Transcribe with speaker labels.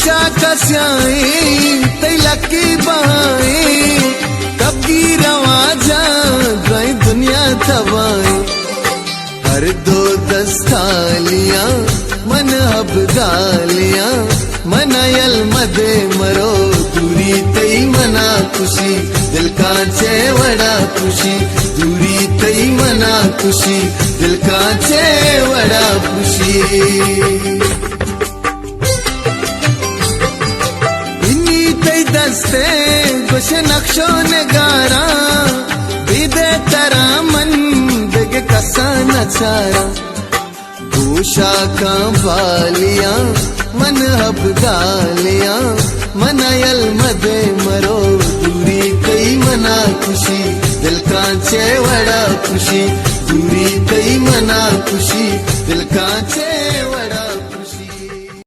Speaker 1: खुशा कस्याई तैला की बहाई कब की रवाजा गई दुनिया तबाई हर दो दस्तालियां मन अब गालियां मनायल मदे मरो दूरी तई मना खुशी दिल का वड़ा खुशी दूरी तई मना खुशी दिल का वड़ा खुशी इन्नी तई दस्ते कुछ नक्शो नगारा बिदे तरा मन दिग कसा नचारा भूषा का बालियां मन अब गालियां मनायल मदे मरो दूरी कई मना खुशी दिल का वड़ा खुशी दूरी कई मना खुशी दिल का